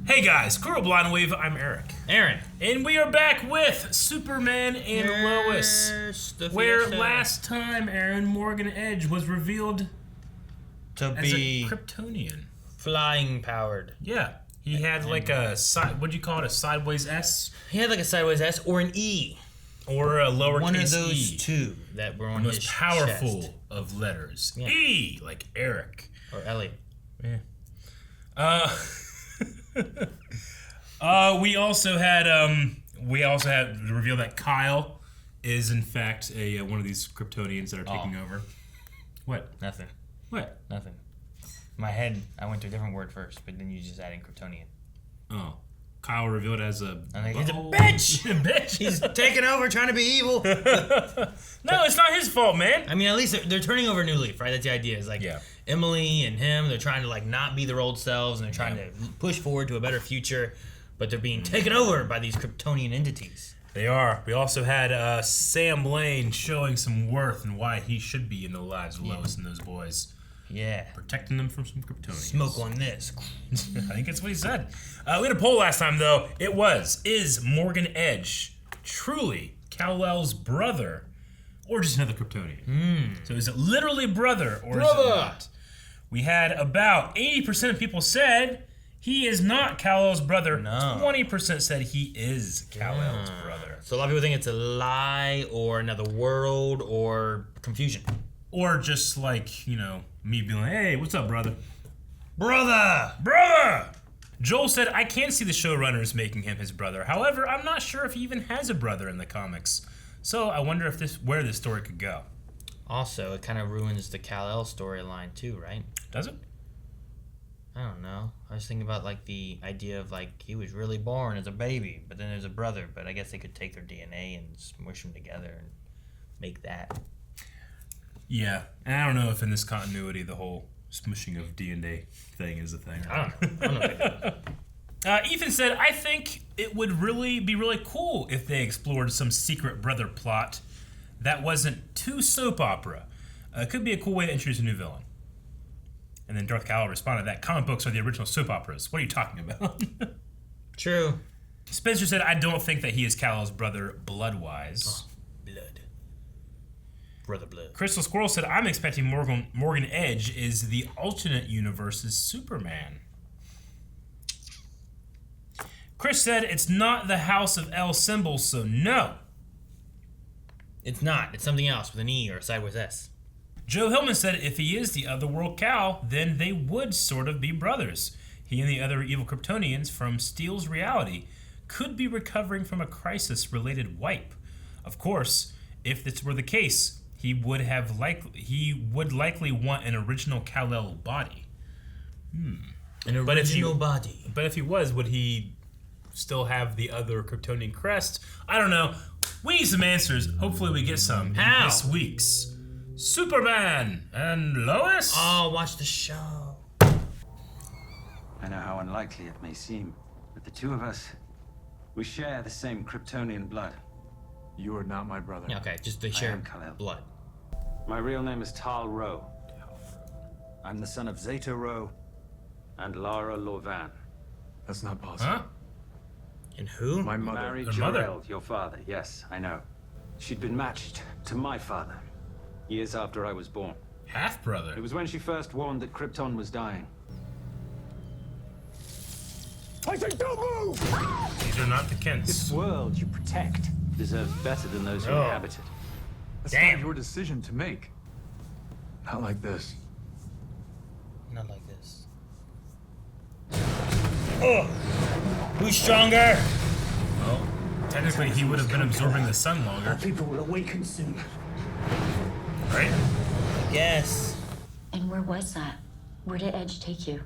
Hey guys, Coral Blind Wave, I'm Eric. Aaron. And we are back with Superman and Lois. Where Fiesta. last time Aaron Morgan Edge was revealed to as be a Kryptonian. flying powered. Yeah. He had like a what do you call it? A sideways S? He had like a sideways S or an E. Or a lowercase One of those E. two that were on The his most powerful chest. of letters. Yeah. E, like Eric. Or Elliot. Yeah. We also had the reveal that Kyle is in fact one of these Kryptonians that are taking over. What? Nothing. What? Nothing. In my head, I went to a different word first, but then you just added Kryptonian. Oh. Kyle revealed as a He's a bitch! A bitch. He's taking over, trying to be evil. No, it's not his fault, man. I mean, at least they're turning over a new leaf, right? That's the idea. Is like Emily and him, they're trying to like not be their old selves, and they're trying to push forward to a better future, but they're being taken over by these Kryptonian entities. They are. We also had Sam Lane showing some worth and why he should be in the lives of Lois and those boys. Yeah. Protecting them from some Kryptonians. Smoke on this. I think that's what he said. We had a poll last time, though. It was, is Morgan Edge truly Kal-El's brother or just another Kryptonian? So is it literally brother or is it not? We had about 80% of people said he is not Kal-El's brother. No. 20% said he is Kal-El's brother. So a lot of people think it's a lie or another world or confusion. Or just like, me being like, hey, what's up, brother? Brother! Joel said, I can see the showrunners making him his brother. However, I'm not sure if he even has a brother in the comics. So I wonder where this story could go. Also, it kind of ruins the Kal-El storyline too, right? Does it? I don't know. I was thinking about like the idea of like he was really born as a baby, but then there's a brother. But I guess they could take their DNA and smush them together and make that. Yeah, and I don't know if in this continuity the whole smushing of DNA thing is a thing. I don't know. Ethan said, I think it would be really cool if they explored some secret brother plot that wasn't too soap opera. It could be a cool way to introduce a new villain. And then Darth Kal responded that comic books are the original soap operas. What are you talking about? True. Spencer said, I don't think that he is Kal-El's brother blood-wise. Blood. Brother blood. Crystal Squirrel said, I'm expecting Morgan Edge is the alternate universe's Superman. Chris said, it's not the House of El symbol, so no. It's not. It's something else with an E or a sideways S. Joe Hillman said, if he is the Otherworld Kal, then they would sort of be brothers. He and the other evil Kryptonians from Steel's reality could be recovering from a crisis-related wipe. Of course, if this were the case, he would likely want an original Kal-El body. An original body. But if he was, would he still have the other Kryptonian crest? I don't know. We need some answers. Hopefully we get some in this week's Superman and Lois. Oh, watch the show. I know how unlikely it may seem, but the two of us, we share the same Kryptonian blood. You are not my brother. Yeah, okay, just they I share am Kal-El. blood. My real name is Tal Rowe. I'm the son of Zeta Rowe and Lara Lorvan. That's not possible. Huh? And who? My mother. Married Her mother. Jor-El, your father. Yes, I know. She'd been matched to my father years after I was born. Half-brother. It was when she first warned that Krypton was dying. I say don't move! These are not the Kents. This world you protect deserves better than those who Oh. inhabit it. That's Damn. not your decision to make. Not like this. Not like this. Oh! Who's stronger? Well, technically he would have been absorbing the sun longer, People will awaken soon. right? Yes. And where was that? Where did Edge take you?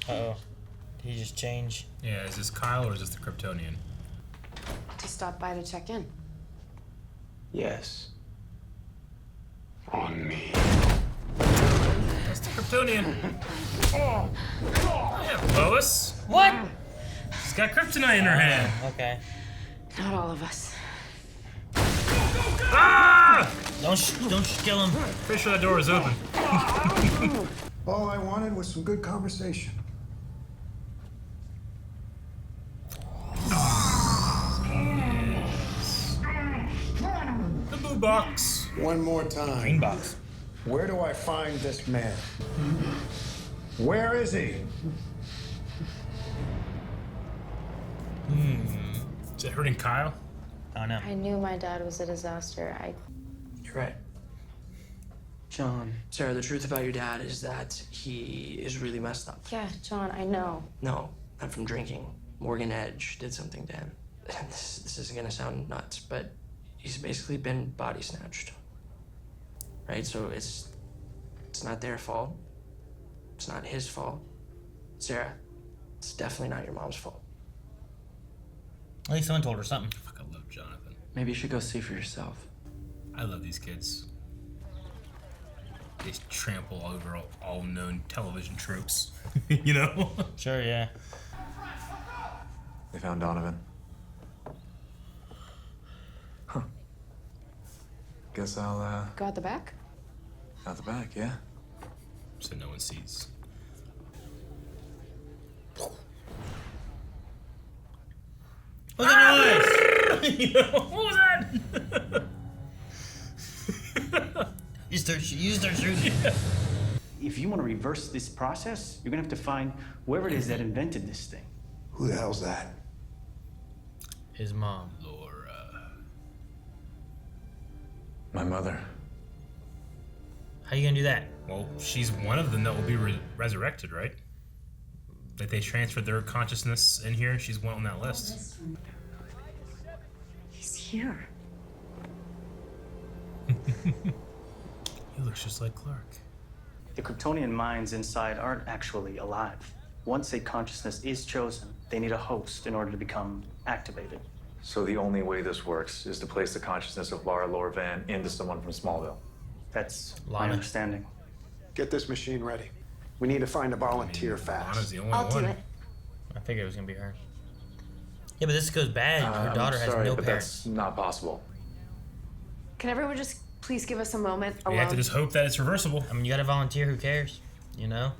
Uh-oh. Did he just change? Yeah, is this Kyle or is this the Kryptonian? To stop by to check in. Yes. On me. That's the Kryptonian. Yeah, Lois. What? She's got kryptonite in her hand. Okay. Not all of us. Ah! Don't kill him. Pretty sure that door is open. All I wanted was some good conversation. The boo box. One more time. Green box. Where do I find this man? Where is he? Is it hurting Kyle? Oh no. I knew my dad was a disaster. You're right. John, Sarah, the truth about your dad is that he is really messed up. Yeah, John, I know. No, not from drinking. Morgan Edge did something to him. This isn't gonna sound nuts, but he's basically been body snatched. Right? So it's not their fault. It's not his fault. Sarah, it's definitely not your mom's fault. At least someone told her something. Fuck, I love Jonathan. Maybe you should go see for yourself. I love these kids. They trample over all known television tropes. You know? Sure, yeah. They found Donovan. Huh. Guess I'll, Go out the back? out the back, yeah? So no one sees. What's that noise? What was that? You start shooting. If you want to reverse this process, you're gonna have to find whoever it is that invented this thing. Who the hell's that? His mom. Laura. My mother. How you gonna do that? Well, she's one of them that will be resurrected, right? Like they transferred their consciousness in here. She's one on that list. He's here. He looks just like Clark. The Kryptonian minds inside aren't actually alive. Once a consciousness is chosen, they need a host in order to become activated. So the only way this works is to place the consciousness of Lara Lorvan into someone from Smallville. That's my Lana. understanding. Get this machine ready. We need to find a volunteer Lana's fast. the only I'll one. do it. I figured it was gonna be her. Yeah, but this goes bad. Her daughter I'm has sorry, no but parents. that's not possible. Can everyone just please give us a moment We alone? have to just hope that it's reversible. I mean, you got to volunteer. Who cares? You know.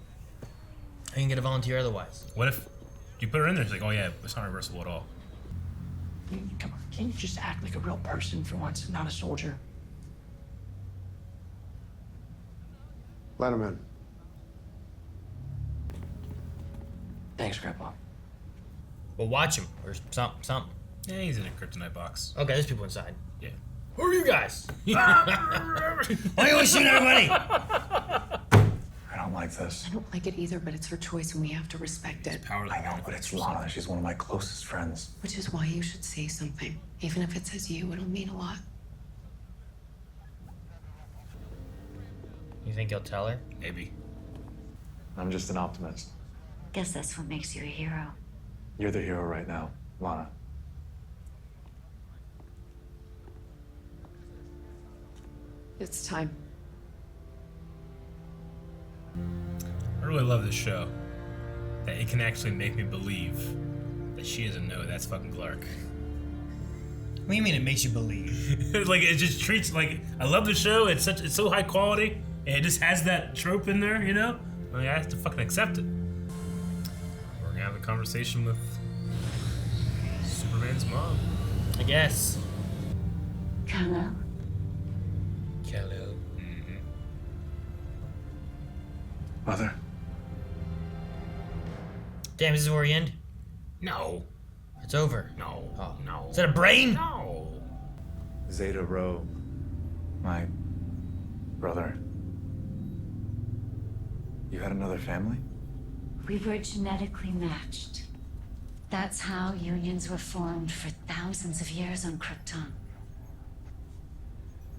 You can get a volunteer otherwise. What if you put her in there? It's like, oh yeah, it's not reversible at all. Come on, can't you just act like a real person for once, not a soldier? Let him in. Thanks, Grandpa. Well, watch him or something. Yeah, he's in a kryptonite box. Okay, there's people inside. Yeah. Who are you guys? Why are you always shooting everybody? I don't like this. I don't like it either, but it's her choice and we have to respect it. Power I know, but it's Lana. She's one of my closest friends. Which is why you should say something. Even if it says you, it'll mean a lot. You think he'll tell her? Maybe. I'm just an optimist. Guess that's what makes you a hero. You're the hero right now, Lana. It's time. I really love this show. That it can actually make me believe that she doesn't know that's fucking Clark. What do you mean it makes you believe? Like it just treats like I love the show. It's so high quality, and it just has that trope in there. You know, I mean, I have to fucking accept it. We're gonna have a conversation with Superman's mom. I guess. Kal-El. Kal-El. Mother? Damn, this is where we end? No, It's over. no, Oh. no. Is that a brain? No. Zeta Rho. My brother. You had another family? We were genetically matched. That's how unions were formed for thousands of years on Krypton.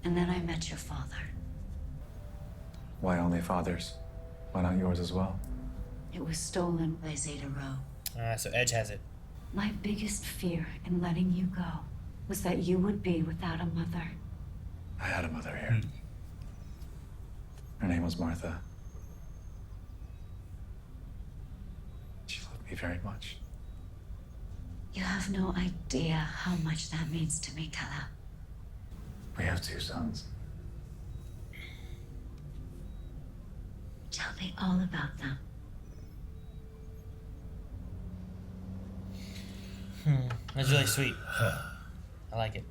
And then I met your father. Why only fathers? Why not yours as well? It was stolen by Zeta Rho. So Edge has it. My biggest fear in letting you go was that you would be without a mother. I had a mother here. Her name was Martha. She loved me very much. You have no idea how much that means to me, Kal-El. We have 2 sons. Tell me all about them. That's really sweet. I like it.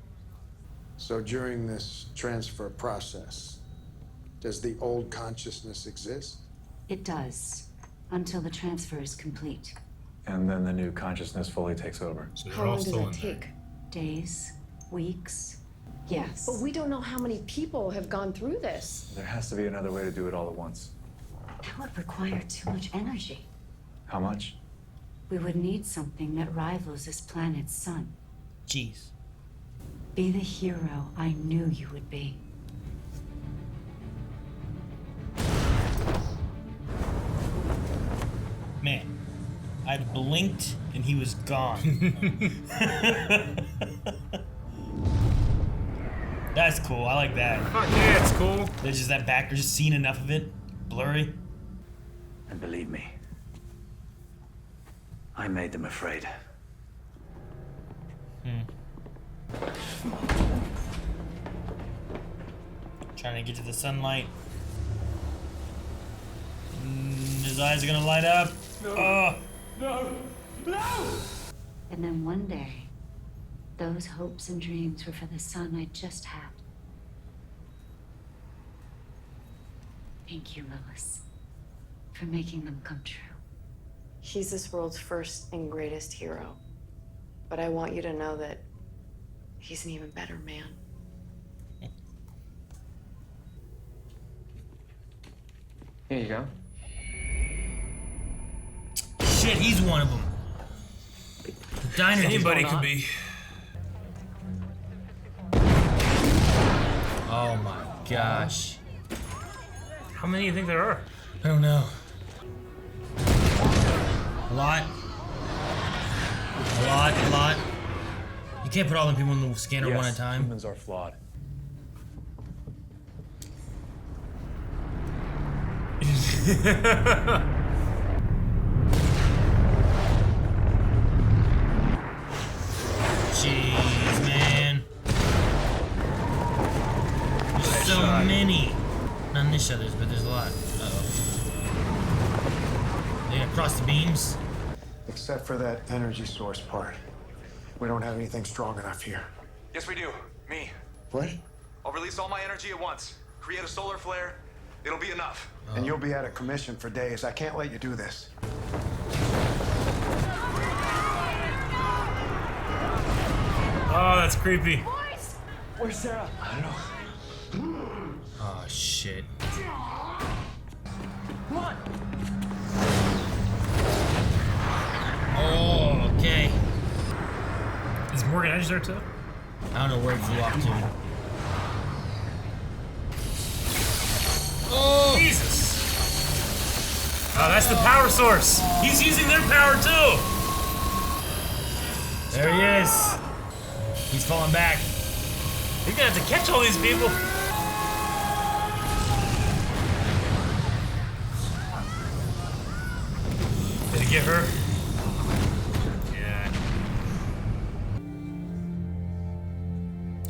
So during this transfer process, does the old consciousness exist? It does, until the transfer is complete. And then the new consciousness fully takes over. So they're How all long does still that in there. take? Days, weeks, yes. But we don't know how many people have gone through this. There has to be another way to do it all at once. That would require too much energy. How much? We would need something that rivals this planet's sun. Jeez. Be the hero I knew you would be. Man, I blinked and he was gone. That's cool. I like that. Fuck yeah, it's cool. There's just that back. There's just seen enough of it. Blurry. And believe me, I made them afraid. Trying to get to the sunlight. His eyes are gonna light up. Oh. And then one day, those hopes and dreams were for the son I just had. Thank you, Lilith, for making them come true. He's this world's first and greatest hero. But I want you to know that he's an even better man. Here you go. Shit, he's one of them. The diner Anybody dude. could be. Oh my gosh. How many do you think there are? I don't know. A lot. A lot. You can't put all the people in the scanner Yes, one at a time. humans are flawed. Jeez, man. There's so many. Not in this others, but there's a lot. Uh-oh. They gonna cross the beams? Except for that energy source part. We don't have anything strong enough here. Yes, we do. Me. What? I'll release all my energy at once. Create a solar flare. It'll be enough. And you'll be out of commission for days. I can't let you do this. Oh, that's creepy. Where's Sarah? I don't know. Oh shit. Come on! Oh, okay. Is Morgan Edge there too? I don't know where it flew off to. Oh! Jesus! Oh, that's the power source. He's using their power too. There he is. He's falling back. He's gonna have to catch all these people. Did he get her? Yeah.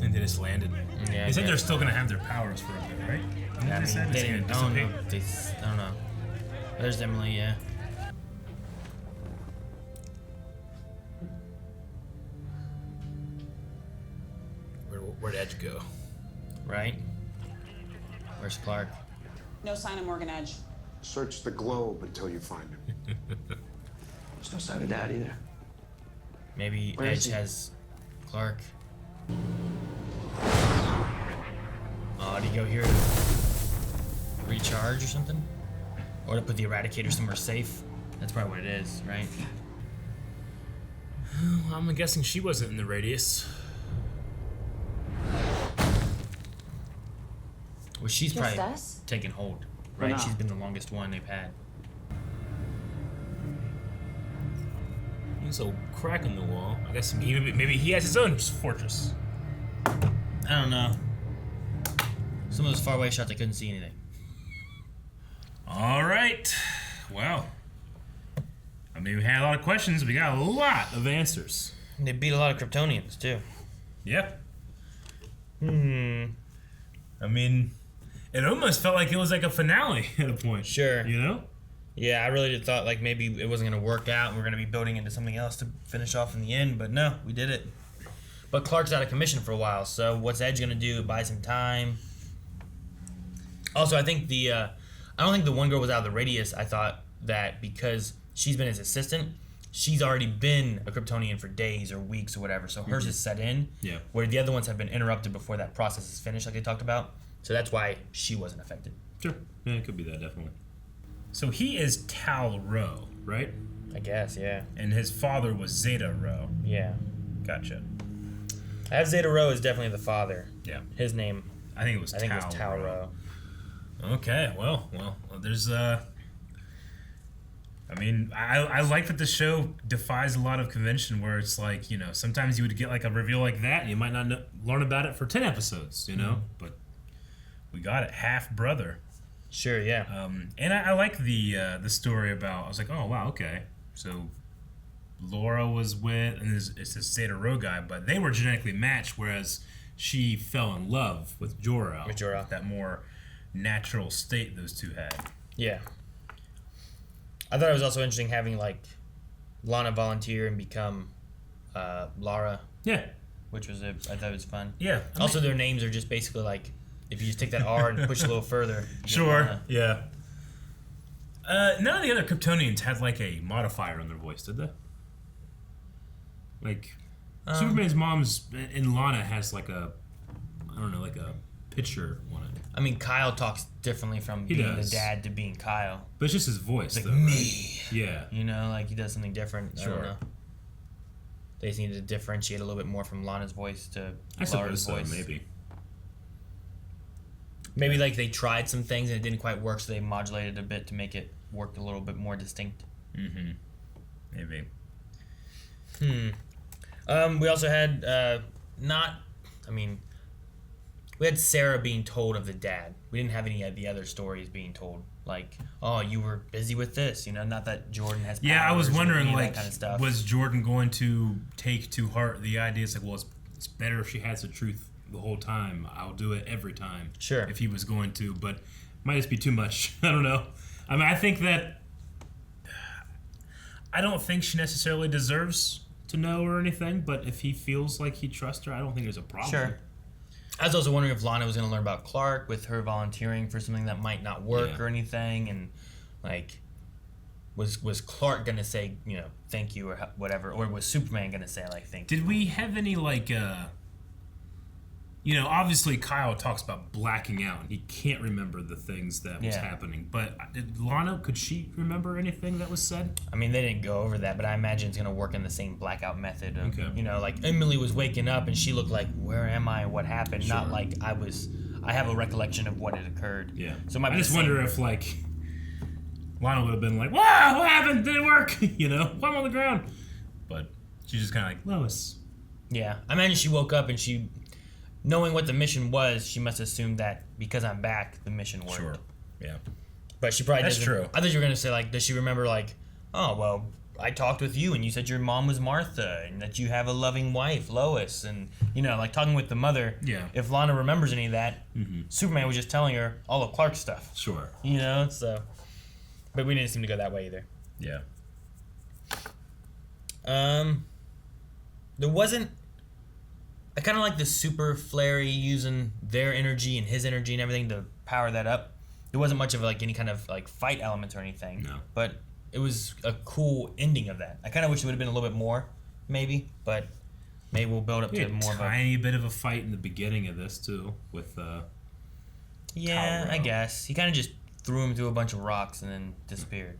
And they just landed. Yeah, They said okay. they're still gonna have their powers for a bit, right? I mean, said they it's didn't. gonna I don't know. dissipate. I don't know. There's Emily. Yeah. Where'd Edge go? Right. Where's Clark? No sign of Morgan Edge. Search the globe until you find him. There's no sign of Dad either. Maybe Where is Edge he? has Clark. Oh, did he go here to recharge or something? Or to put the Eradicator somewhere safe? That's probably what it is, right? Well, I'm guessing she wasn't in the radius. Well, she's Just probably us? taken hold, For right? now. She's been the longest one they've had. There's a crack in the wall. I guess maybe he has his own fortress. I don't know. Some of those far away shots, I couldn't see anything. All right. Well, I mean, we had a lot of questions. We got a lot of answers. They beat a lot of Kryptonians, too. Yep. I mean, It almost felt like it was like a finale at a point. Sure. You know? Yeah, I really did thought like maybe it wasn't going to work out and we're going to be building into something else to finish off in the end, but no, we did it. But Clark's out of commission for a while, so what's Edge going to do? Buy some time. Also, I think I don't think the one girl was out of the radius. I thought that because she's been his assistant, she's already been a Kryptonian for days or weeks or whatever, so hers is set in. Yeah. Where the other ones have been interrupted before that process is finished, like they talked about. So that's why she wasn't affected. Sure. Yeah, it could be that, definitely. So he is Tal Rho, right? I guess, yeah. And his father was Zeta Rho. Yeah. Gotcha. I have Zeta Rho is definitely the father. Yeah. His name. I think it was Tal Rho. Okay, well, there's I mean, I like that the show defies a lot of convention where it's like, you know, sometimes you would get like a reveal like that and you might not learn about it for 10 episodes, you know? But we got it, half brother. Sure, yeah. And I like the story about, I was like, oh, wow, okay. So Laura was with, and it's a Zeta Rho guy, but they were genetically matched, whereas she fell in love with Jor-El. With Jor-El. That more natural state those two had. Yeah. I thought it was also interesting having, like, Lana volunteer and become Lara. Yeah. Which was, I thought it was fun. Yeah. Also, their names are just basically, like, if you just take that R and push a little further. Sure, yeah. None of the other Kryptonians had, like, a modifier on their voice, did they? Like, Superman's mom's, and Lana has, like, a, I don't know, like a pitcher on it. I mean, Kyle talks differently from being the dad to being Kyle. But it's just his voice, it's though, like, me. Right? Yeah. You know, like, he does something different. Sure. I don't know. They just needed to differentiate a little bit more from Lana's voice to Lara's voice. Maybe. Maybe, like, they tried some things and it didn't quite work, so they modulated a bit to make it work a little bit more distinct. Mm-hmm. Maybe. We also had, we had Sarah being told of the dad. We didn't have any of the other stories being told. Like, oh, you were busy with this, you know, not that Jordan has powers. Yeah, I was wondering, like, kind of stuff. Was Jordan going to take to heart the idea? It's like, well, it's better if she has the truth the whole time. I'll do it every time. Sure. If he was going to, but might just be too much. I don't know. I mean, I think that I don't think she necessarily deserves to know or anything, but if he feels like he trusts her, I don't think there's a problem. Sure. I was also wondering if Lana was going to learn about Clark with her volunteering for something that might not work or anything, and like, was Clark going to say, you know, thank you or whatever, or was Superman going to say like thank you? Did we have any like, you know, obviously Kyle talks about blacking out and he can't remember the things that was happening, but did Lana, could she remember anything that was said? I mean, they didn't go over that, but I imagine it's going to work in the same blackout method of, you know, like Emily was waking up and she looked like, where am I? What happened? Sure. Not like I have a recollection of what had occurred. Yeah. So it might I be just the same. wonder if like Lana would have been like, wow, what happened? Did it work? You know, I'm on the ground. But she's just kind of like, Lois. Yeah. I imagine she woke up and she, knowing what the mission was, she must assume that because I'm back, the mission worked. Sure. Yeah. But she probably That's doesn't. true. I thought you were going to say, like, does she remember, like, oh, well, I talked with you and you said your mom was Martha and that you have a loving wife, Lois, and, you know, like talking with the mother. Yeah. If Lana remembers any of that, Superman was just telling her all of Clark's stuff. Sure. You know, so. But we didn't seem to go that way either. Yeah. There wasn't. I kind of like the super flary using their energy and his energy and everything to power that up. There wasn't much of like any kind of like fight element or anything. No. But it was a cool ending of that. I kind of wish it would have been a little bit more, maybe. But maybe we'll build up to more of a tiny bit of a fight in the beginning of this too, with yeah, I guess he kind of just threw him through a bunch of rocks and then disappeared.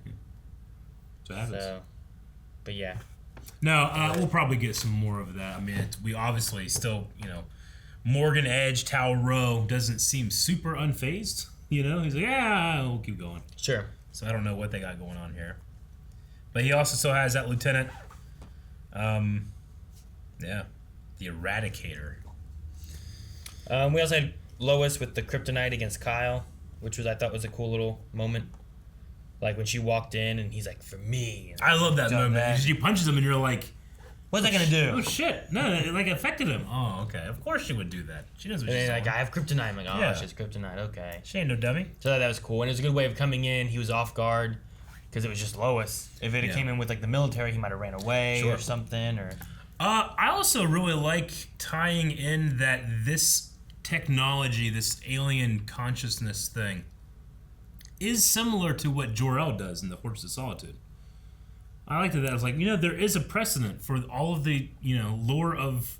So, but yeah. No, we'll probably get some more of that. I mean, we obviously still, you know, Morgan Edge, Tal Rho doesn't seem super unfazed. You know, he's like, yeah, we'll keep going. Sure. So I don't know what they got going on here. But he also still has that lieutenant. Yeah, the Eradicator. We also had Lois with the kryptonite against Kyle, which I thought was a cool little moment. Like when she walked in and he's like, for me. I love that moment. She punches him and you're like, What's that gonna do? Oh shit! No, it like affected him. Oh, okay. Of course she would do that. She knows what And she's then, doing. like, I have kryptonite. I'm like, oh, Yeah. she's kryptonite. Okay. She ain't no dummy. So that was cool, and it was a good way of coming in. He was off guard because it was just Lois. If it had Yeah. came in with like the military, he might have ran away Sure. or something. Or I also really like tying in that this technology, this alien consciousness thing, is similar to what Jor-El does in the Fortress of Solitude. I liked that. I was like, there is a precedent for all of the, lore of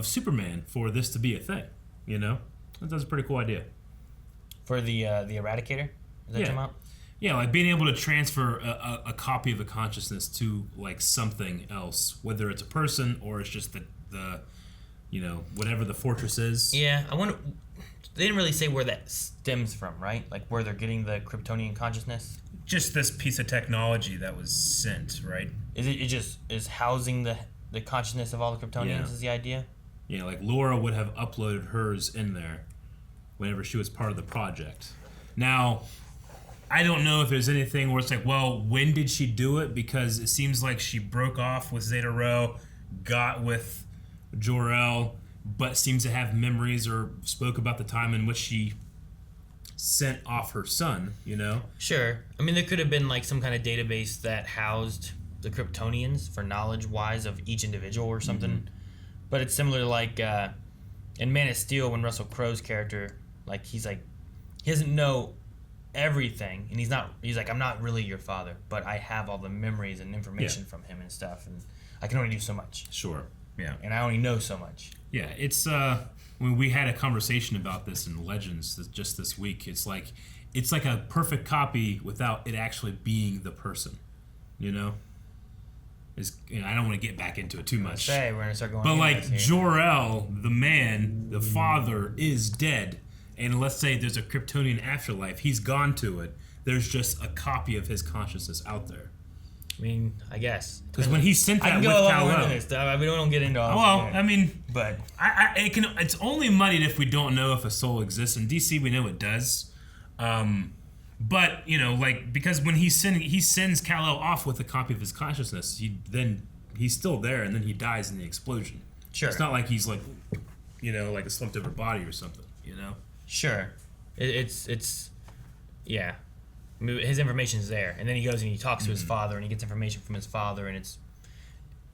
Superman for this to be a thing. That's a pretty cool idea. for the Eradicator. Is that come out? Yeah, like being able to transfer a copy of a consciousness to like something else, whether it's a person or it's just the whatever the fortress is. Yeah, I wonder. They didn't really say where that stems from, right? Like where they're getting the Kryptonian consciousness. Just this piece of technology that was sent, right? Is it just is housing the consciousness of all the Kryptonians? Yeah. Is the idea? Yeah, like Laura would have uploaded hers in there whenever she was part of the project. Now, I don't know if there's anything where it's like, well, when did she do it? Because it seems like she broke off with Zeta Rho, got with Jor-El, but seems to have memories or spoke about the time in which she sent off her son, Sure. I mean, there could have been like some kind of database that housed the Kryptonians for knowledge-wise of each individual or something. Mm-hmm. But it's similar to like in Man of Steel when Russell Crowe's character, like he doesn't know everything, and he's like, I'm not really your father, but I have all the memories and information from him and stuff, and I can only do so much. Sure. Yeah. And I only know so much. Yeah, it's when we had a conversation about this in Legends just this week. It's like a perfect copy without it actually being the person. I don't want to get back into it too much. We're gonna start going. But like Jor-El, the man, the father, is dead, and let's say there's a Kryptonian afterlife. He's gone to it. There's just a copy of his consciousness out there. I mean, I guess Because when he sent that I can with go a lot Kal-El, more into this stuff. I mean, we don't get into all. well, this I mean, but it's only muddied if we don't know if a soul exists. In DC, we know it does. But because when he sends Kal-El off with a copy of his consciousness, he's still there, and then he dies in the explosion. Sure. It's not like he's like, like a slumped over body or something. Sure, it's yeah. I mean, his information's there, and then he goes and he talks to his father, and he gets information from his father, and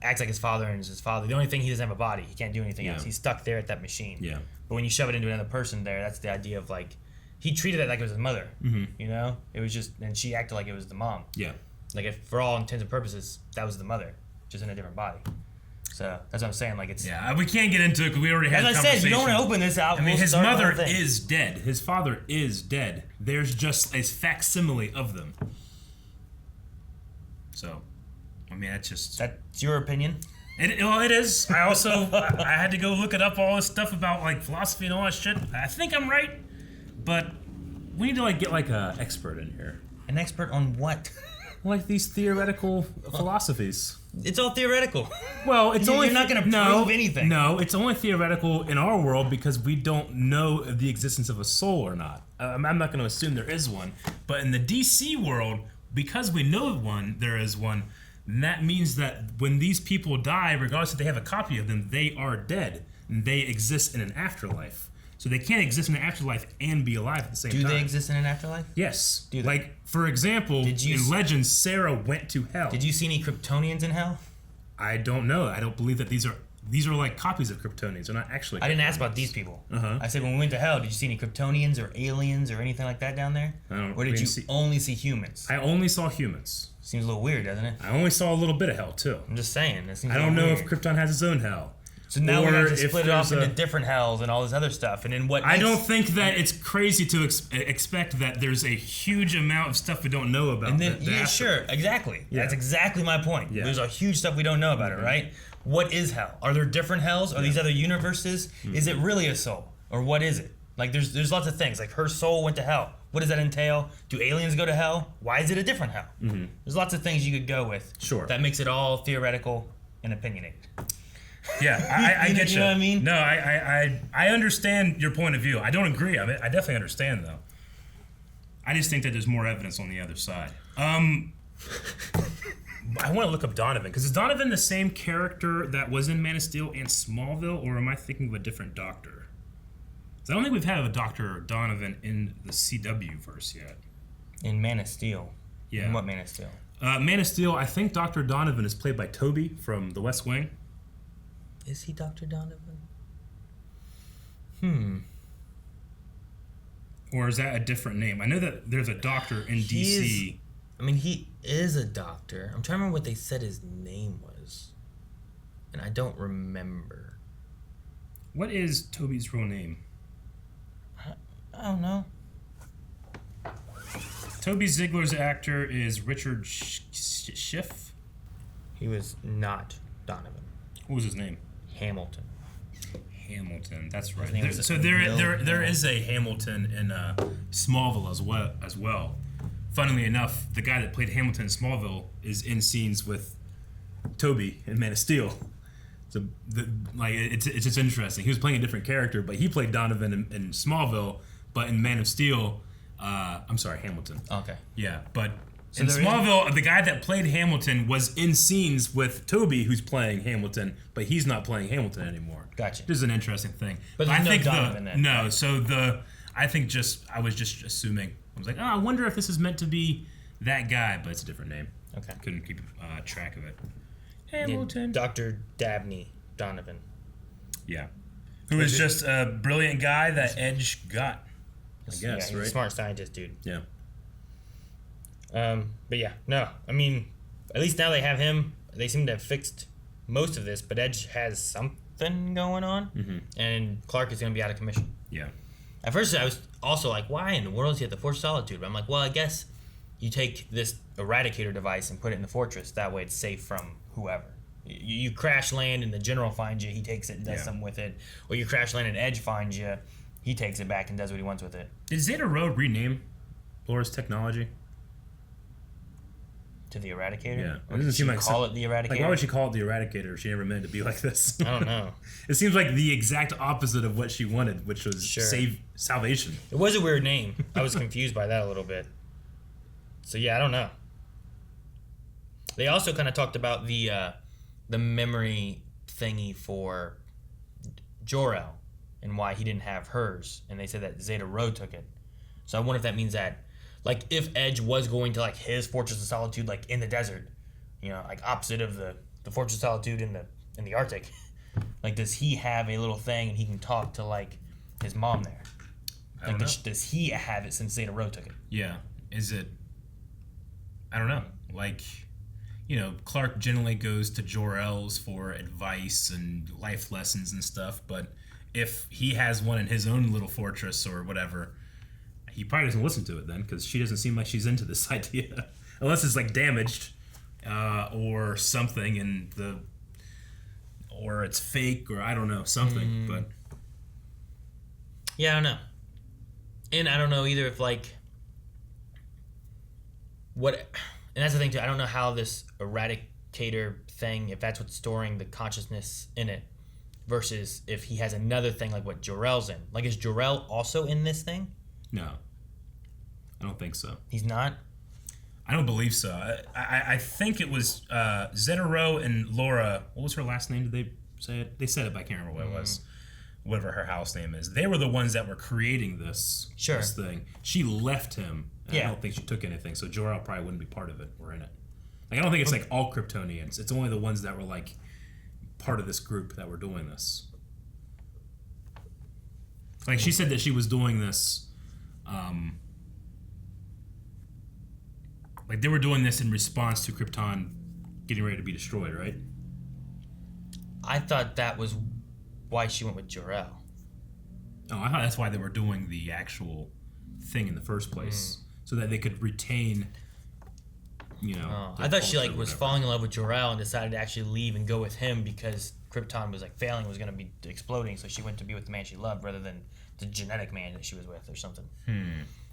acts like his father, and it's his father. The only thing, he doesn't have a body. He can't do anything else. He's stuck there at that machine. Yeah. But when you shove it into another person there, that's the idea of like, he treated it like it was his mother. Mm-hmm. It was just, and she acted like it was the mom. Yeah. Like if for all intents and purposes, that was the mother, just in a different body. So that's what I'm saying. Like it's we can't get into it because we already had. As I said, you don't want to open this out. I mean, his start the whole mother thing. is dead. His father is dead. There's just a facsimile of them. So, I mean, that's your opinion. It is. I also I had to go look it up, all this stuff about like philosophy and all that shit. I think I'm right, but we need to like get like a expert in here. An expert on what? Like these theoretical philosophies. It's all theoretical. Well, it's You're not going to prove anything. No, it's only theoretical in our world because we don't know the existence of a soul or not. I'm not going to assume there is one. But in the DC world, because we know there is one, that means that when these people die, regardless if they have a copy of them, they are dead. And they exist in an afterlife. So they can't exist in an afterlife and be alive at the same time. Do they exist in an afterlife? Yes. Do they? Like, for example, in Legends, Sarah went to hell. Did you see any Kryptonians in hell? I don't know. I don't believe that these are like copies of Kryptonians. They're not actually. I didn't ask about these people. Uh-huh. I said when we went to hell, did you see any Kryptonians or aliens or anything like that down there? Or did you only see humans? I only saw humans. Seems a little weird, doesn't it? I only saw a little bit of hell too. I'm just saying. I don't know if Krypton has its own hell. So now we have to split it off into different hells and all this other stuff. And then what? I don't think that it's crazy to expect that there's a huge amount of stuff we don't know about. And then sure, exactly. Yeah. That's exactly my point. Yeah. There's a huge stuff we don't know about it, right? What is hell? Are there different hells? Are these other universes? Mm-hmm. Is it really a soul, or what is it? Like there's lots of things. Like her soul went to hell. What does that entail? Do aliens go to hell? Why is it a different hell? Mm-hmm. There's lots of things you could go with. Sure. That makes it all theoretical and opinionated. Yeah, I get you. You know what I mean? No, I understand your point of view. I don't agree. I definitely understand though. I just think that there's more evidence on the other side. I want to look up Donovan, because is Donovan the same character that was in Man of Steel and Smallville, or am I thinking of a different Doctor? I don't think we've had a Dr. Donovan in the CW verse yet. In Man of Steel. Yeah. In what Man of Steel? Man of Steel, I think Dr. Donovan is played by Toby from The West Wing. Is he Dr. Donovan? Or is that a different name? I know that there's a doctor in DC. He is a doctor. I'm trying to remember what they said his name was. And I don't remember. What is Toby's real name? I don't know. Toby Ziegler's actor is Richard Schiff. He was not Donovan. What was his name? Hamilton. Hamilton, that's right. name was There is a Hamilton in Smallville as well. Funnily enough, the guy that played Hamilton in Smallville is in scenes with Toby in Man of Steel. So it's just interesting. He was playing a different character, but he played Donovan in Smallville. But in Man of Steel, Hamilton. Okay. Yeah, but in Smallville, the guy that played Hamilton was in scenes with Toby, who's playing Hamilton, but he's not playing Hamilton anymore. Gotcha. This is an interesting thing. But I there's think no Donovan then. No, I was just assuming. I was like, I wonder if this is meant to be that guy, but it's a different name. Okay. Couldn't keep track of it. Hamilton. Dr. Dabney Donovan. Yeah. Who is just a brilliant guy that Edge got. I guess, he's right? a smart scientist, dude. Yeah. But yeah, no. At least now they have him. They seem to have fixed most of this, but Edge has something going on, and Clark is going to be out of commission. Yeah. At first, I was also like, why in the world is he at the Force of Solitude? But I'm like, well, I guess you take this Eradicator device and put it in the fortress. That way it's safe from whoever. You crash land and the General finds you, he takes it and does something with it. Or you crash land and Edge finds you, he takes it back and does what he wants with it. Did Zeta Road rename Laura's technology? To the Eradicator? Yeah. Or did she call it the Eradicator? Like, why would she call it the Eradicator if she never meant it to be like this? I don't know. It seems like the exact opposite of what she wanted, which was salvation. It was a weird name. I was confused by that a little bit. So yeah, I don't know. They also kind of talked about the memory thingy for Jor-El and why he didn't have hers, and they said that Zeta Road took it. So I wonder if that means that, like, if Edge was going to, like, his Fortress of Solitude, like, in the desert, you know, like, opposite of the Fortress of Solitude in the Arctic, like, does he have a little thing and he can talk to, like, his mom there? Like, does he have it since Zeta Road took it? Yeah. Is it... I don't know. Like, you know, Clark generally goes to Jor-El's for advice and life lessons and stuff, but if he has one in his own little fortress or whatever, he probably doesn't listen to it then, because she doesn't seem like she's into this idea. Unless it's, like, damaged or something, and or it's fake, or I don't know, something, but... Yeah, I don't know. And I don't know either if, like... And that's the thing, too. I don't know how this Eradicator thing, if that's what's storing the consciousness in it, versus if he has another thing like what Jor-El's in. Like, is Jor-El also in this thing? No. I don't think so. He's not? I don't believe so. I think it was Zeta-Ro and Laura. What was her last name? Did they say it? They said it, but I can't remember what it was. Whatever her house name is. They were the ones that were creating this thing. She left him. I don't think she took anything, so Jor-El probably wouldn't be part of it or in it. Like, I don't think it's like all Kryptonians. It's only the ones that were like part of this group that were doing this. Like, she said that she was doing this like, they were doing this in response to Krypton getting ready to be destroyed, right? I thought that was why she went with Jor-El. Oh, I thought that's why they were doing the actual thing in the first place, so that they could retain, you know. I thought she, like, was falling in love with Jor-El and decided to actually leave and go with him because Krypton was, like, failing, was going to be exploding, so she went to be with the man she loved rather than the genetic man that she was with or something.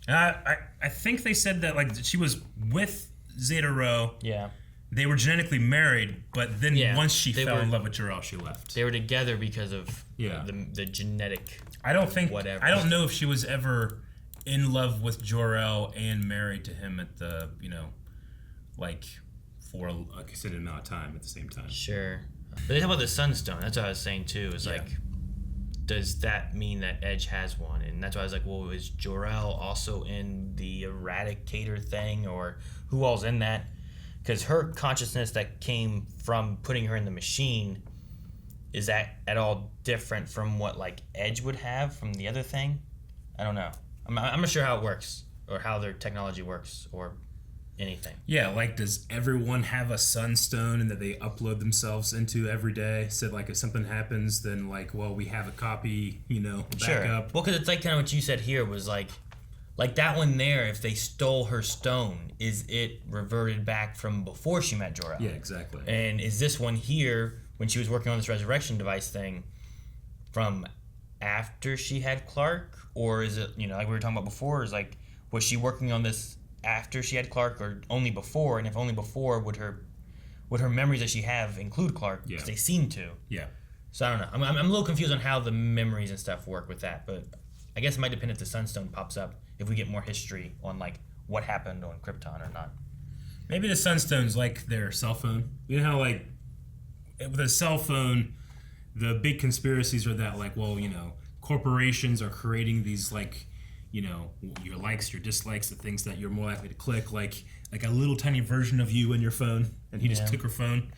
I think they said that, like, she was with Zeta-Ro. Yeah. They were genetically married, but then once she fell in love with Jor-El, she left. They were together because of the genetic. I don't think. Whatever. I don't know if she was ever in love with Jor-El and married to him at the, you know, like for a considered amount of time at the same time. Sure. But they talk about the Sunstone. That's what I was saying too. Is like, does that mean that Edge has one? And that's why I was like, well, is Jor-El also in the Eradicator thing, or who all's in that? Because her consciousness that came from putting her in the machine, is that at all different from what like Edge would have from the other thing? I don't know. I'm not sure how it works, or how their technology works, or anything. Yeah, like, does everyone have a Sunstone and that they upload themselves into every day? So, like, if something happens, then, like, well, we have a copy, back up. Well, because it's like kind of what you said here was like that one there, if they stole her stone, is it reverted back from before she met Jor-El? Yeah, exactly. And is this one here, when she was working on this resurrection device thing, from after she had Clark? Or is it, like we were talking about before, is like, was she working on this after she had Clark, or only before? And if only before, would her memories that she have include Clark? Yeah. Because they seem to. Yeah. So I don't know. I'm a little confused on how the memories and stuff work with that, but I guess it might depend if the Sunstone pops up, if we get more history on like what happened on Krypton or not. Maybe the Sunstone's like their cell phone. You know how, like, with a cell phone, the big conspiracies are that, like, well, corporations are creating these, like, your likes, your dislikes, the things that you're more likely to click, like a little tiny version of you in your phone, and he just took her phone.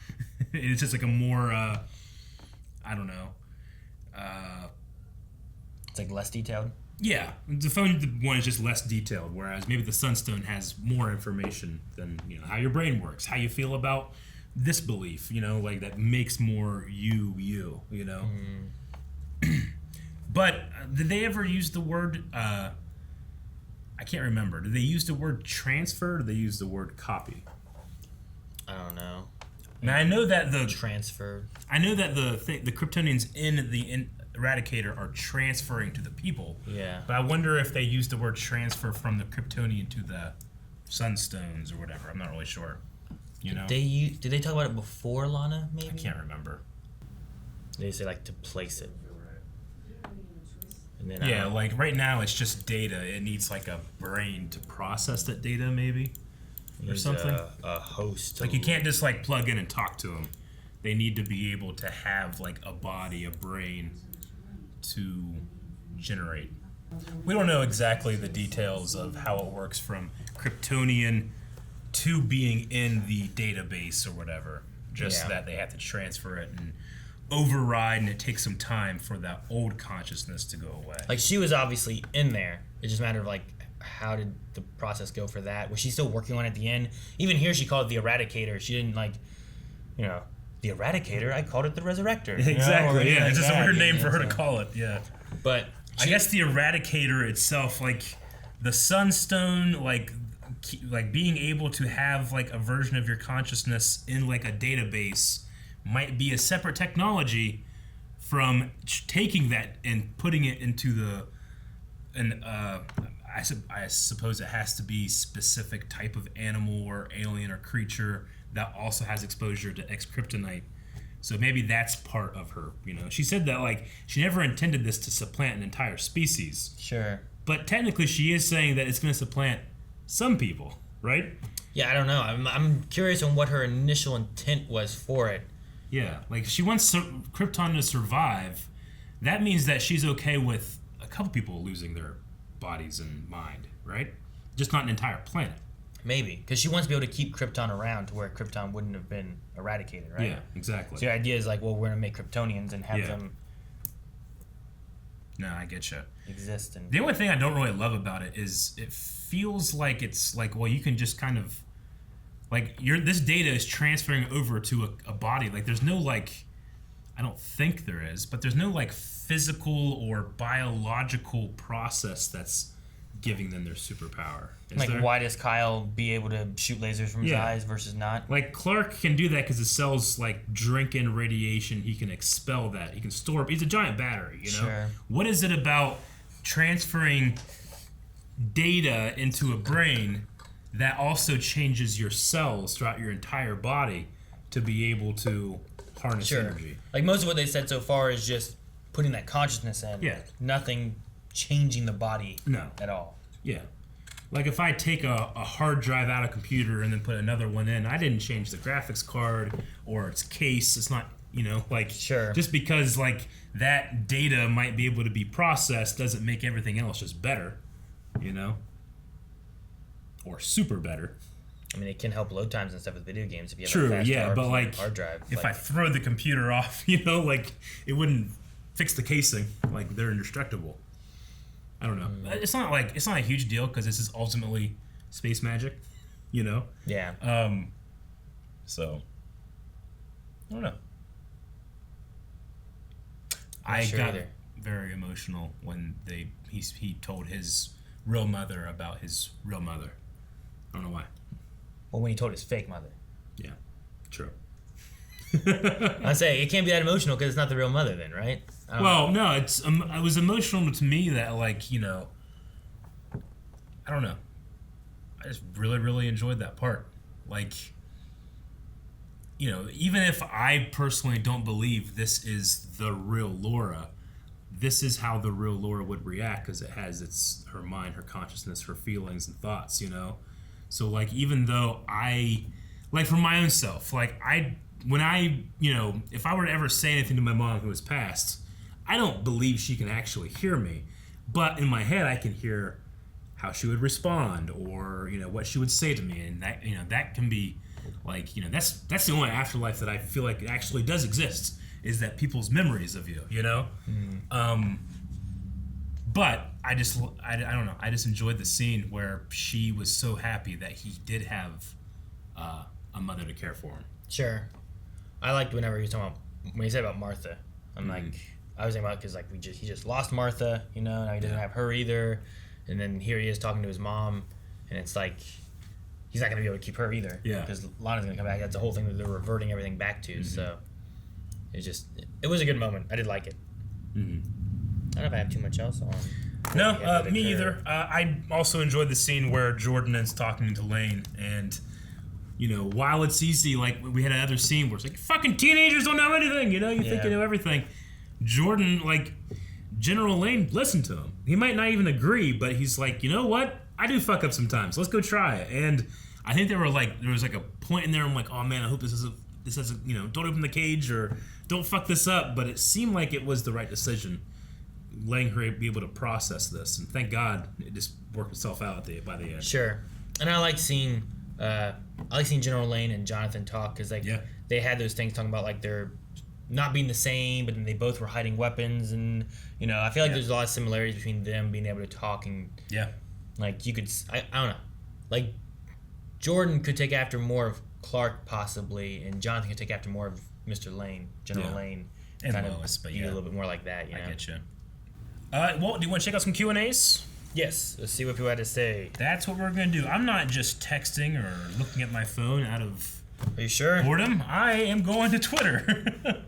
It's just like a more, I don't know. It's like less detailed? Yeah, the phone one is just less detailed, whereas maybe the Sunstone has more information than, how your brain works, how you feel about this belief, like that makes more you. But did they ever use the word, I can't remember, did they use the word transfer, or did they use the word copy? I don't know. Now, I know that the transfer. I know that the Kryptonians in the Eradicator are transferring to the people. Yeah. But I wonder if they used the word transfer from the Kryptonian to the Sunstones or whatever. I'm not really sure. Did they talk about it before Lana? Maybe I can't remember. They say like to place it. And then like right now it's just data. It needs like a brain to process that data, maybe, or something. A host. Like you can't just like plug in and talk to them. They need to be able to have like a body, a brain, to generate. We don't know exactly the details of how it works from Kryptonian to being in the database or whatever. Just that they have to transfer it and override, and it takes some time for that old consciousness to go away. Like she was obviously in there. It's just a matter of like, how did the process go for that? Was she still working on it at the end? Even here, she called it the Eradicator. She didn't like, the Eradicator. I called it the Resurrector. Exactly. Yeah, it's just a weird name for her to so. call it. Yeah. But I guess the Eradicator itself, like the Sunstone, like being able to have like a version of your consciousness in like a database might be a separate technology from taking that and putting it into I suppose it has to be specific type of animal or alien or creature that also has exposure to X-Kryptonite. So maybe that's part of her, She said that like she never intended this to supplant an entire species. Sure. But technically she is saying that it's going to supplant some people, right? Yeah, I don't know. I'm curious on what her initial intent was for it. Yeah, like if she wants Krypton to survive, that means that she's okay with a couple people losing their bodies and mind, right? Just not an entire planet. Maybe, because she wants to be able to keep Krypton around to where Krypton wouldn't have been eradicated, right? Yeah, exactly. So the idea is like, well, we're going to make Kryptonians and have them... No, I get you. Exist. And the only thing I don't really love about it is it feels like it's like, well, you can just kind of... Like, this data is transferring over to a body. Like, there's no, like... I don't think there is, but there's no, like, physical or biological process that's giving them their superpower. Why does Kyle be able to shoot lasers from his eyes versus not? Like, Clark can do that because his cells, like, drink in radiation. He can expel that. He can store it. He's a giant battery, Sure. What is it about transferring data into a brain that also changes your cells throughout your entire body to be able to harness energy? Like, most of what they said so far is just putting that consciousness in. Yeah. Nothing changing the body at all. Yeah. like if I take a hard drive out of a computer and then put another one in, I didn't change the graphics card or its case. It's not, like Sure. just because like that data might be able to be processed doesn't make everything else just better, or super better. I mean, it can help load times and stuff with video games if you have True, a fast but like hard drive. if I throw the computer off, like it wouldn't fix the casing. Like they're indestructible. I don't know. It's not a huge deal because this is ultimately space magic, Yeah. So I don't know. Not I sure got either. very emotional when he told his real mother about his real mother. I don't know why. Well, when he told his fake mother. Yeah, true. I say it can't be that emotional because it's not the real mother, then, right? Well, no, it was emotional to me that I don't know. I just really, really enjoyed that part. Like, even if I personally don't believe this is the real Laura, this is how the real Laura would react because it has her mind, her consciousness, her feelings and thoughts, So, like, even though for my own self, if I were to ever say anything to my mom who has passed, I don't believe she can actually hear me. But in my head, I can hear how she would respond or, what she would say to me. And that, that can be that's the only afterlife that I feel like it actually does exist, is that people's memories of you, But I don't know. I just enjoyed the scene where she was so happy that he did have a mother to care for him. Sure. I liked whenever he was talking about, when he said about Martha. I'm like, I was thinking about because he just lost Martha, now he doesn't have her either, and then here he is talking to his mom, and it's like he's not gonna be able to keep her either. Yeah. Because Lana's gonna come back. That's the whole thing that they're reverting everything back to. So it was a good moment. I did like it. I don't know if I have too much else on. No, me either. I also enjoyed the scene where Jordan is talking to Lane, and while it's easy, like we had another scene where it's like fucking teenagers don't know anything. You think you know everything. Jordan, General Lane, listened to him. He might not even agree, but he's like, you know what? I do fuck up sometimes. Let's go try it. And I think there was a point in there. I'm like, oh man, I hope this isn't, don't open the cage or don't fuck this up. But it seemed like it was the right decision, letting her be able to process this. And thank God it just worked itself out by the end. Sure. And I like seeing General Lane and Jonathan talk because they had those things talking about they're not being the same, but then they both were hiding weapons, and I feel like there's a lot of similarities between them being able to talk and you could I don't know, Jordan could take after more of Clark possibly, and Jonathan could take after more of Mr. Lane, General Lane, and kind Lois, but be a little bit more like that. I get you. Well, do you want to check out some Q&As? Yes, let's see what people had to say. That's what we're gonna do. I'm not just texting or looking at my phone out of Are you sure? boredom. I am going to Twitter.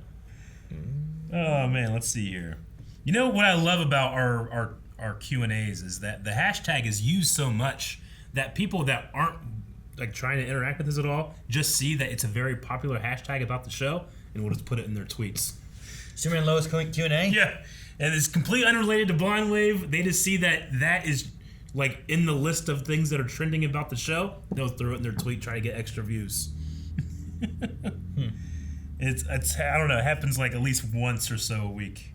Oh man, let's see here. What I love about our Q&As is that the hashtag is used so much that people that aren't trying to interact with us at all just see that it's a very popular hashtag about the show and will just put it in their tweets. Superman Lois Q&A? Yeah. And it's completely unrelated to Blind Wave. They just see that is in the list of things that are trending about the show. They'll throw it in their tweet, try to get extra views. It's I don't know. It happens at least once or so a week.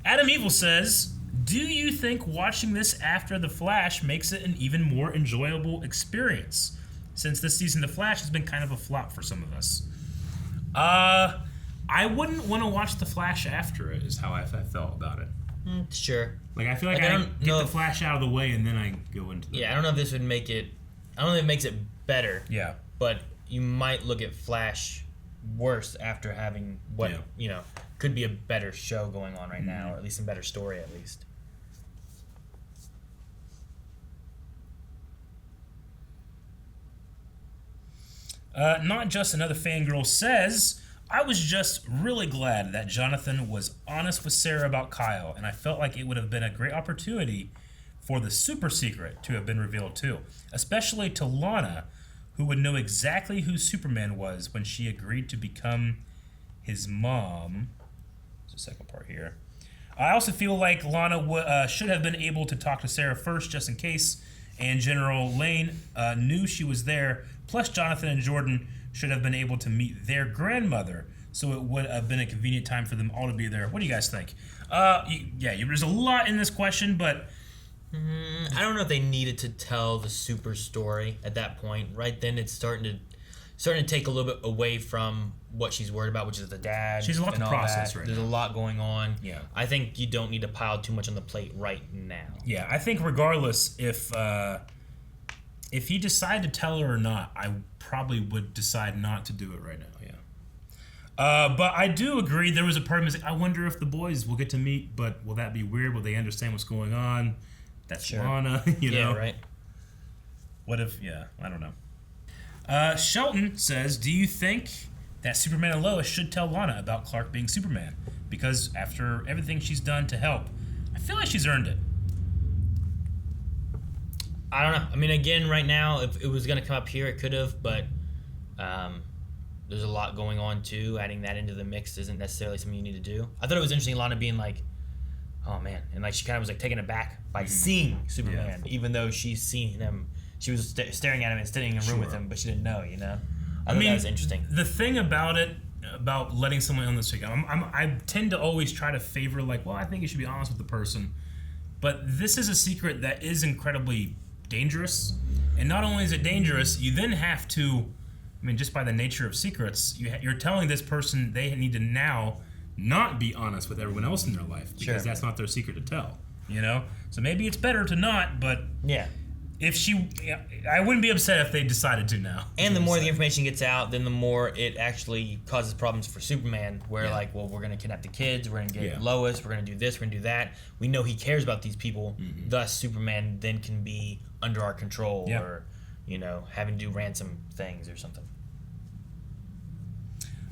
Adam Evil says, "Do you think watching this after The Flash makes it an even more enjoyable experience? Since this season, The Flash has been kind of a flop for some of us." I wouldn't want to watch The Flash after it, is how I felt about it. Sure. I feel like I get The Flash out of the way and then I go into I don't know if this would make it... I don't know if it makes it better. Yeah. But you might look at Flash worse after having what, could be a better show going on right now, or at least a better story at least. Not Just Another Fangirl says, "I was just really glad that Jonathan was honest with Sarah about Kyle, and I felt like it would have been a great opportunity for the super secret to have been revealed too, especially to Lana, who would know exactly who Superman was when she agreed to become his mom." There's the second part here. "I also feel like Lana should have been able to talk to Sarah first, just in case and General Lane knew she was there. Plus, Jonathan and Jordan should have been able to meet their grandmother, so it would have been a convenient time for them all to be there. What do you guys think? There's a lot in this question, but I don't know if they needed to tell the super story at that point. Right then, it's starting to take a little bit away from what she's worried about, which is the dad. She's a lot and to all process that. right There's now. a lot going on. Yeah. I think you don't need to pile too much on the plate right now. Yeah, I think regardless if he decided to tell her or not, I probably would decide not to do it right now. Yeah. But I do agree. There was a part of me that's like, I wonder if the boys will get to meet, but will that be weird? Will they understand what's going on? That's Sure. Lana, you know. Yeah, right. What if? Yeah, I don't know. Shelton says, do you think that Superman and Lois should tell Lana about Clark being Superman? Because after everything she's done to help, I feel like she's earned it. I don't know. I mean, again, right now, if it was going to come up here, it could have, but there's a lot going on, too. Adding that into the mix isn't necessarily something you need to do. I thought it was interesting, Lana being like, oh, man. And like she kind of was like taken aback by seeing Superman, even though she's seen him. She was staring at him and sitting in a room with him, but she didn't know, you know? I thought that was interesting. The thing about it, about letting someone on this week, I tend to always try to favor, like, well, I think you should be honest with the person. But this is a secret that is incredibly dangerous. And not only is it dangerous, you then have to, I mean, just by the nature of secrets, you're telling this person they need to now not be honest with everyone else in their life because that's not their secret to tell, you know? So maybe it's better to not, but yeah, I wouldn't be upset if they decided to now. And the more the information gets out, then the more it actually causes problems for Superman, where like, well, we're going to kidnap the kids, we're going to get Lois, we're going to do this, we're going to do that. We know he cares about these people, thus Superman then can be under our control or, you know, having to do ransom things or something.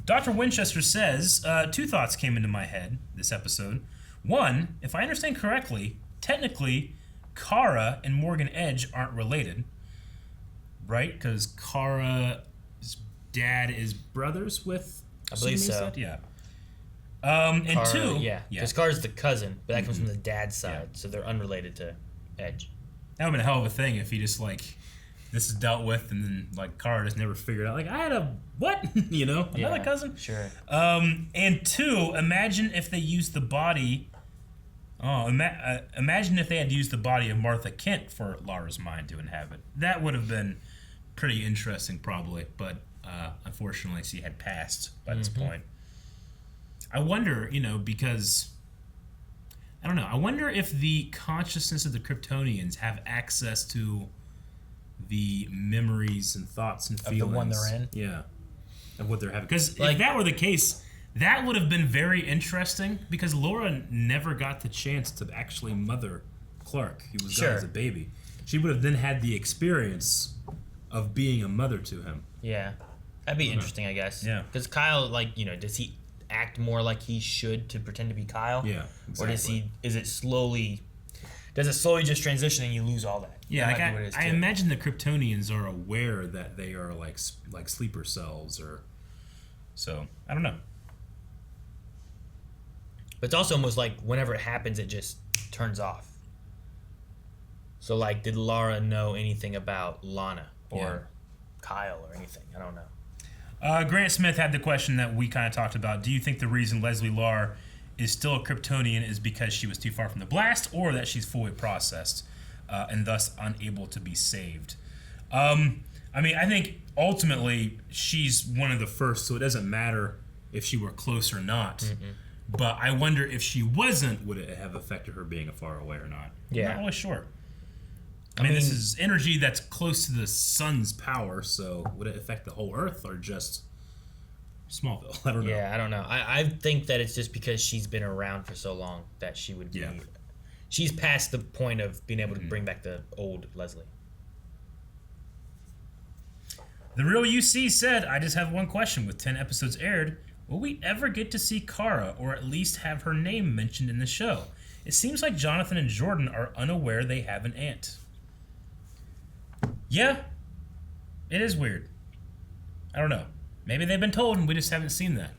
Dr. Winchester says, two thoughts came into my head this episode. One, if I understand correctly, technically, Kara and Morgan Edge aren't related, right? Because Kara's dad is brothers with... I believe so. Said? Yeah. And Kara, two... Yeah, because Kara's the cousin, but that comes from the dad's side, so they're unrelated to Edge. That would have been a hell of a thing if he just, like, this is dealt with, and then, like, Kara just never figured out, like, I had a... What? You know? Another cousin? Sure. And two, imagine if they used the body... Oh, imagine if they had used the body of Martha Kent for Lara's mind to inhabit. That would have been pretty interesting, probably. But unfortunately, she had passed by this point. I wonder, you know, because... I don't know. I wonder if the consciousness of the Kryptonians have access to the memories and thoughts and feelings. Of the one they're in? Yeah. Of what they're having. Because if that were the case... That would have been very interesting because Laura never got the chance to actually mother Clark. He was gone as a baby. She would have then had the experience of being a mother to him. Yeah. That'd be interesting, I guess. Yeah. Because Kyle, like, you know, does he act more like he should to pretend to be Kyle? Yeah, exactly. Or does it slowly just transition and you lose all that? Yeah, that like might be what it is, I too. imagine the Kryptonians are aware that they are like sleeper cells or... So, I don't know. But it's also almost like whenever it happens, it just turns off. So, like, did Lara know anything about Lana or Kyle or anything? I don't know. Grant Smith had the question that we kind of talked about. Do you think the reason Leslie Lar is still a Kryptonian is because she was too far from the blast or that she's fully processed and thus unable to be saved? I mean, I think ultimately she's one of the first, so it doesn't matter if she were close or not. But I wonder if she wasn't, would it have affected her being far away or not? Yeah. I'm not really sure. I mean, this is energy that's close to the sun's power, so would it affect the whole Earth or just Smallville? I don't know. Yeah, I don't know. I think that it's just because she's been around for so long that she would be... Yeah. She's past the point of being able to bring back the old Leslie. The Real UC said, I just have one question. With 10 episodes aired, will we ever get to see Kara or at least have her name mentioned in the show? It seems like Jonathan and Jordan are unaware they have an aunt. Yeah, it is weird. I don't know. Maybe they've been told and we just haven't seen that.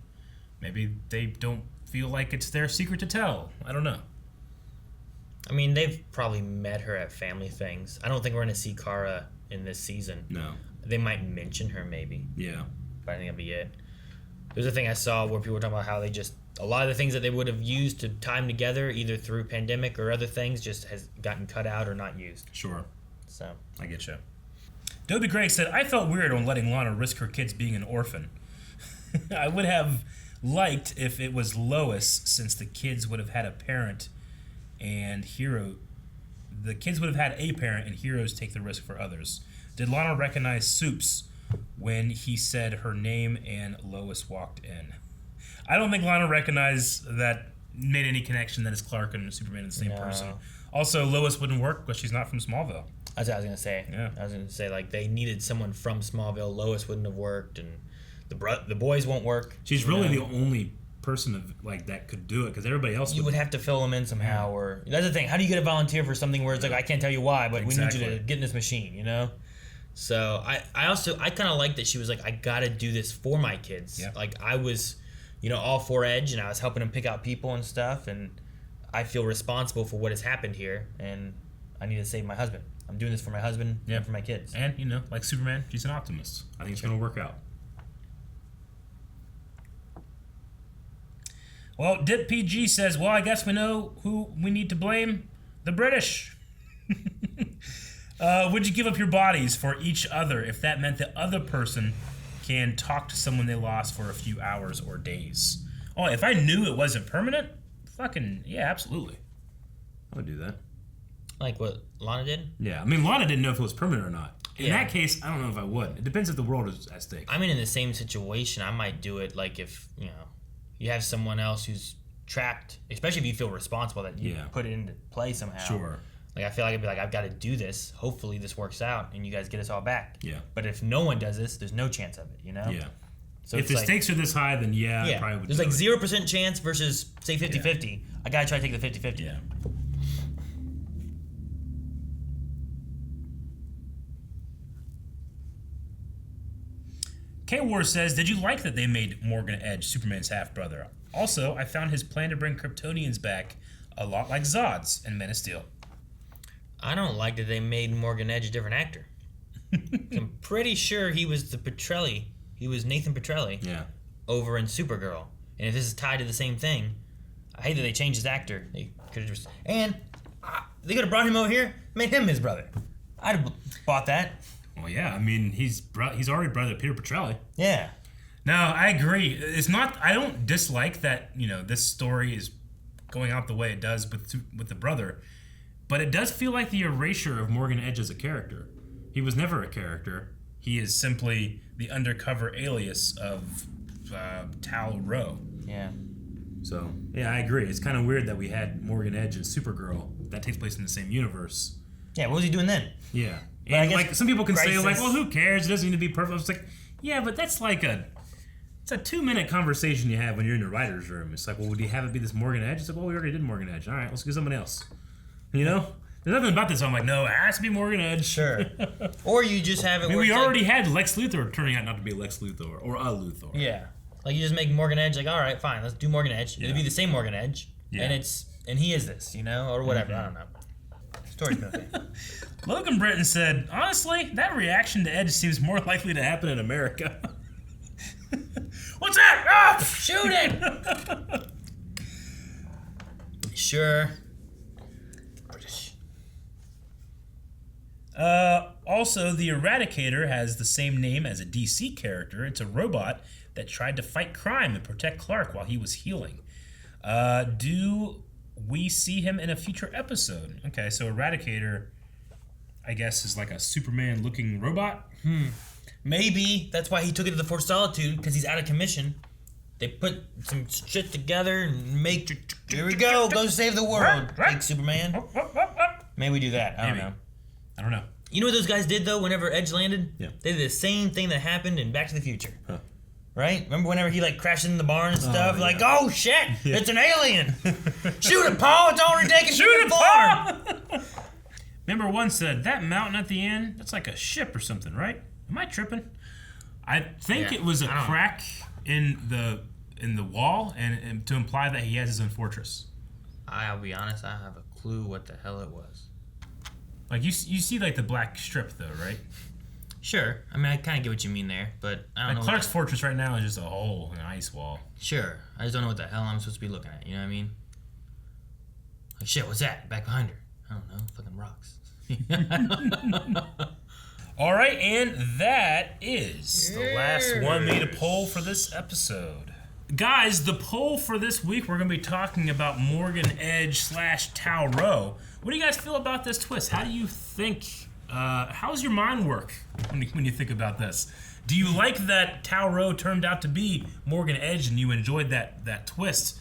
Maybe they don't feel like it's their secret to tell. I don't know. I mean, they've probably met her at family things. I don't think we're going to see Kara in this season. No. They might mention her maybe. Yeah. But I think that'll be it. There's a thing I saw where people were talking about how they just, a lot of the things that they would have used to tie them together, either through pandemic or other things, just has gotten cut out or not used. Sure. So. I get you. Dobie Gregg said, I felt weird on letting Lana risk her kids being an orphan. I would have liked if it was Lois, since the kids would have had a parent and the kids would have had a parent and heroes take the risk for others. Did Lana recognize Soups when he said her name and Lois walked in? I don't think Lana recognized that, made any connection that is Clark and Superman are the same person. Also, Lois wouldn't work because she's not from Smallville. That's what I was going to say. Yeah. I was going to say, like, they needed someone from Smallville. Lois wouldn't have worked, and the boys won't work. She's really the only person that could do it, because everybody else would have to fill them in somehow. Or that's the thing. How do you get a volunteer for something where it's like, I can't tell you why, but we need you to get in this machine, you know? So I kind of like that she was like, I got to do this for my kids. Yeah. Like, I was, all for Edge, and I was helping him pick out people and stuff, and I feel responsible for what has happened here, and I need to save my husband. I'm doing this for my husband and for my kids. And, like Superman, she's an optimist. I think it's going to work out. Well, Dip PG says, well, I guess we know who we need to blame. The British. Would you give up your bodies for each other if that meant the other person can talk to someone they lost for a few hours or days? Oh, if I knew it wasn't permanent? Fucking, yeah, absolutely. I would do that. Like what Lana did? Yeah, I mean, Lana didn't know if it was permanent or not. In that case, I don't know if I would. It depends if the world is at stake. I mean, in the same situation, I might do it, like if, you have someone else who's trapped, especially if you feel responsible that you put it into play somehow. Sure. Like, I feel like I'd be like, I've got to do this. Hopefully this works out and you guys get us all back. Yeah. But if no one does this, there's no chance of it, Yeah. So if the stakes are this high, then I probably would there's do like it. 0% chance versus, say, 50-50. I got to try to take the 50-50. Yeah. K-War says, did you like that they made Morgan Edge Superman's half-brother? Also, I found his plan to bring Kryptonians back a lot like Zod's in Men of Steel. I don't like that they made Morgan Edge a different actor. I'm pretty sure he was he was Nathan Petrelli over in Supergirl. And if this is tied to the same thing, I hate that they changed his actor. They could have just... And they could have brought him over here, made him his brother. I'd have bought that. Well, yeah, I mean, he's already brother to Peter Petrelli. Yeah. No, I agree. It's not. I don't dislike that. This story is going out the way it does with the brother, but it does feel like the erasure of Morgan Edge as a character. He was never a character. He is simply the undercover alias of Tal Rowe. Yeah. So yeah, I agree. It's kind of weird that we had Morgan Edge and Supergirl that takes place in the same universe. Yeah. What was he doing then? Yeah. But And I guess like some people can say, Crisis- like, well, who cares? It doesn't need to be perfect. I was like, yeah, but that's like it's a 2-minute conversation you have when you're in the writer's room. It's like, well, would you have it be this Morgan Edge? It's like, well, we already did Morgan Edge. All right, let's get someone else. There's nothing about this. So I'm like, no, it has to be Morgan Edge. Sure. Or you just have it. I mean, where we it's already had Lex Luthor turning out not to be Lex Luthor or a Luthor. Yeah. Like, you just make Morgan Edge like, all right, fine, let's do Morgan Edge. It'll be the same Morgan Edge. Yeah. And he is this, or whatever. I don't know. Story's moving. Logan Britton said, honestly, that reaction to Edge seems more likely to happen in America. What's that? Ah! Shoot it! Sure. British. Also, the Eradicator has the same name as a DC character. It's a robot that tried to fight crime and protect Clark while he was healing. Do we see him in a future episode? Okay, so Eradicator, I guess, is like a Superman-looking robot? Maybe that's why he took it to the Force Solitude, because he's out of commission. They put some shit together and make... Here we go save the world, big Superman. Maybe we do that. I don't know. I don't know. You know what those guys did, though, whenever Edge landed? Yeah. They did the same thing that happened in Back to the Future. Huh. Right? Remember whenever he, crashed into the barn and stuff? Like, oh, shit! Yeah. It's an alien! Shoot it, Paul! It's already taken Shoot it, Paul! Remember one said, that mountain at the end, that's like a ship or something, right? Am I tripping? I think it was a crack in the wall and to imply that he has his own fortress. I'll be honest, I have a clue what the hell it was. Like you see like the black strip though, right? Sure. I mean, I kind of get what you mean there, but I don't know. Clark's fortress right now is just a hole, an ice wall. Sure. I just don't know what the hell I'm supposed to be looking at. You know what I mean? Like, shit, what's that? Back behind her. I don't know. Fucking rocks. All right, and that is the last one we need to poll for this episode. Guys, the poll for this week, we're going to be talking about Morgan Edge / Tau Rowe. What do you guys feel about this twist? How do you think, how's your mind work when you think about this? Do you like that Tau Rowe turned out to be Morgan Edge and you enjoyed that twist?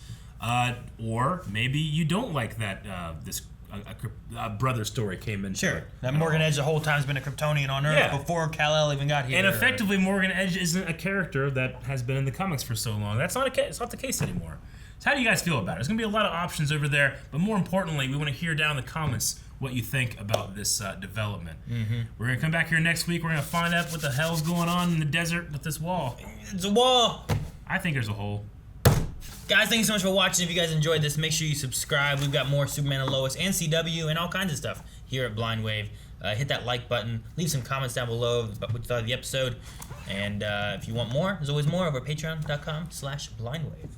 Or maybe you don't like that this brother story came in. Sure. That Morgan Edge the whole time has been a Kryptonian on Earth before Kal-El even got here. And effectively, Morgan Edge isn't a character that has been in the comics for so long. That's not it's not the case anymore. So how do you guys feel about it? There's going to be a lot of options over there, but more importantly, we want to hear down in the comments what you think about this development. Mm-hmm. We're going to come back here next week. We're going to find out what the hell's going on in the desert with this wall. It's a wall. I think there's a hole. Guys, thank you so much for watching. If you guys enjoyed this, make sure you subscribe. We've got more Superman and Lois and CW and all kinds of stuff here at Blind Wave. Hit that like button. Leave some comments down below about what you thought of the episode. And if you want more, there's always more over at patreon.com/blindwave.